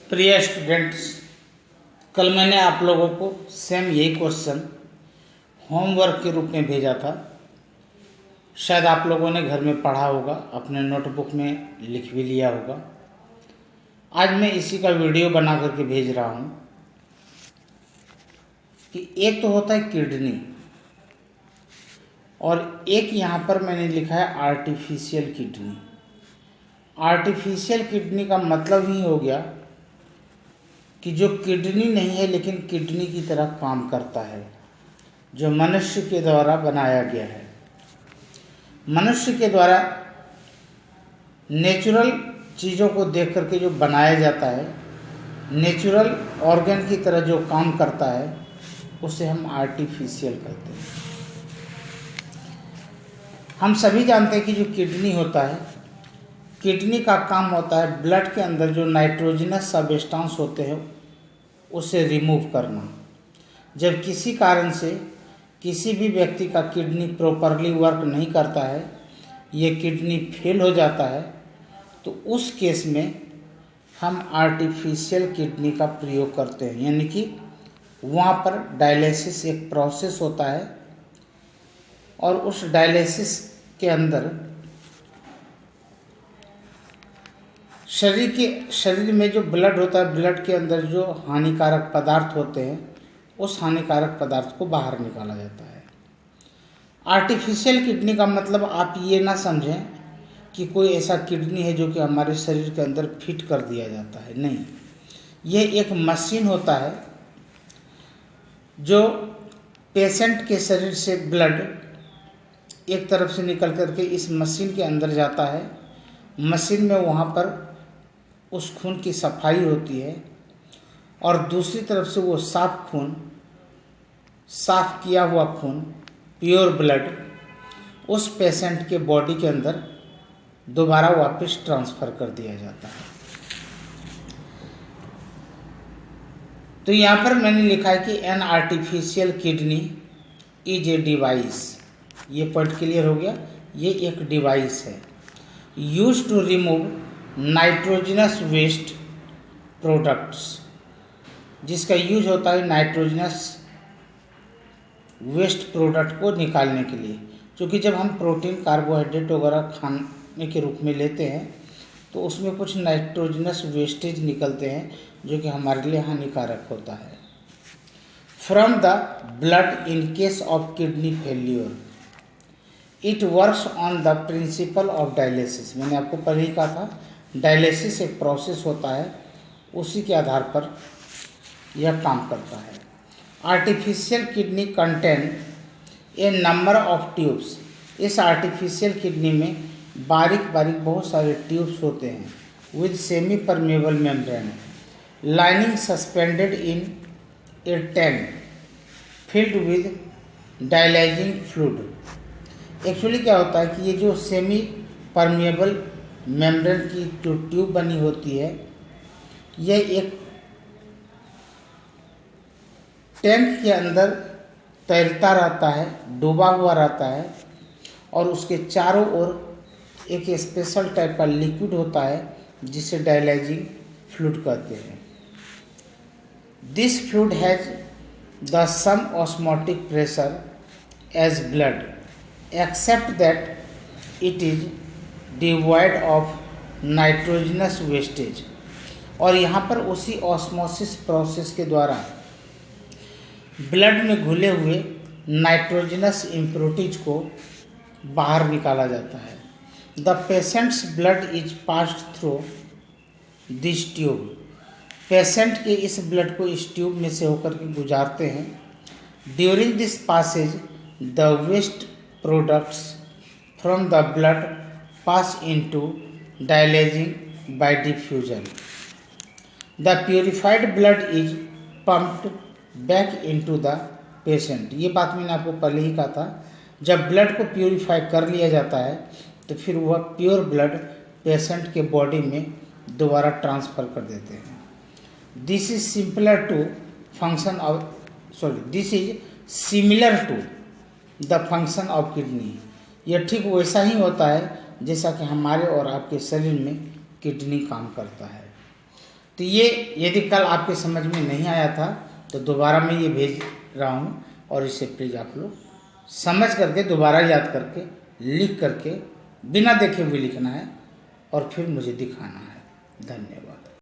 प्रिय स्टूडेंट्स, कल मैंने आप लोगों को सेम यही क्वेश्चन होमवर्क के रूप में भेजा था। शायद आप लोगों ने घर में पढ़ा होगा, अपने नोटबुक में लिख भी लिया होगा। आज मैं इसी का वीडियो बना करके भेज रहा हूँ कि एक तो होता है किडनी और एक यहाँ पर मैंने लिखा है आर्टिफिशियल किडनी। आर्टिफिशियल किडनी का मतलब ही हो गया कि जो किडनी नहीं है लेकिन किडनी की तरह काम करता है, जो मनुष्य के द्वारा बनाया गया है। मनुष्य के द्वारा नेचुरल चीज़ों को देख करके जो बनाया जाता है, नेचुरल ऑर्गन की तरह जो काम करता है, उसे हम आर्टिफिशियल कहते हैं। हम सभी जानते हैं कि जो किडनी होता है, किडनी का काम होता है ब्लड के अंदर जो नाइट्रोजनस सब्सटेंस होते हैं उसे रिमूव करना। जब किसी कारण से किसी भी व्यक्ति का किडनी प्रॉपरली वर्क नहीं करता है, ये किडनी फेल हो जाता है, तो उस केस में हम आर्टिफिशियल किडनी का प्रयोग करते हैं। यानी कि वहाँ पर डायलिसिस एक प्रोसेस होता है और उस डायलिसिस के अंदर शरीर में जो ब्लड होता है, ब्लड के अंदर जो हानिकारक पदार्थ होते हैं, उस हानिकारक पदार्थ को बाहर निकाला जाता है। आर्टिफिशियल किडनी का मतलब आप ये ना समझें कि कोई ऐसा किडनी है जो कि हमारे शरीर के अंदर फिट कर दिया जाता है, नहीं। ये एक मशीन होता है जो पेशेंट के शरीर से ब्लड एक तरफ से निकल करके इस मशीन के अंदर जाता है। मशीन में वहाँ पर उस खून की सफाई होती है और दूसरी तरफ से वो साफ किया हुआ खून, प्योर ब्लड, उस पेशेंट के बॉडी के अंदर दोबारा वापस ट्रांसफ़र कर दिया जाता है। तो यहाँ पर मैंने लिखा है कि an artificial kidney is a device. ये पॉइंट क्लियर हो गया। ये एक डिवाइस है use to remove nitrogenous waste products, जिसका यूज होता है नाइट्रोजनस वेस्ट प्रोडक्ट को निकालने के लिए। क्योंकि जब हम प्रोटीन, कार्बोहाइड्रेट वगैरह खाने के रूप में लेते हैं तो उसमें कुछ नाइट्रोजनस वेस्टेज निकलते हैं जो कि हमारे लिए हानिकारक होता है। From the blood in case of kidney failure it works on the principle of dialysis. मैंने आपको पहले ही कहा था, डायलिसिस एक प्रोसेस होता है, उसी के आधार पर यह काम करता है। Artificial kidney contain a number of tubes. इस आर्टिफिशियल किडनी में बारीक बारीक बहुत सारे ट्यूब्स होते हैं with semi permeable membrane lining suspended in A tank filled with dialysing fluid. Actually क्या होता है कि ये जो सेमी परमेबल मेम्ब्रेन की जो ट्यूब बनी होती है, यह एक टैंक के अंदर तैरता रहता है, डूबा हुआ रहता है और उसके चारों ओर एक स्पेशल टाइप का लिक्विड होता है जिसे डायलाइजिंग फ्लूइड कहते हैं। This fluid has the same osmotic pressure as blood except that it is devoid of nitrogenous wastage. और यहाँ पर उसी ऑस्मोसिस प्रोसेस के द्वारा ब्लड में घुले हुए नाइट्रोजनस इम्प्योरिटीज को बाहर निकाला जाता है। The patients blood is passed through this tube. Patient के इस ब्लड को इस ट्यूब में से होकर के गुजारते हैं। During this passage the waste products from the blood pass into dialyzing by diffusion. The purified blood is pumped back into the patient. ये बात मैंने आपको पहले ही कहा था। जब ब्लड को प्योरीफाई कर लिया जाता है तो फिर वह प्योर ब्लड पेशेंट के बॉडी में दोबारा ट्रांसफ़र कर देते हैं। This is similar to the function of kidney. यह ठीक वैसा ही होता है जैसा कि हमारे और आपके शरीर में किडनी काम करता है। तो ये यदि कल आपके समझ में नहीं आया था तो दोबारा मैं ये भेज रहा हूँ, और इसे प्लीज़ आप लोग समझ करके दोबारा याद करके लिख करके बिना देखे हुए लिखना है और फिर मुझे दिखाना है। धन्यवाद।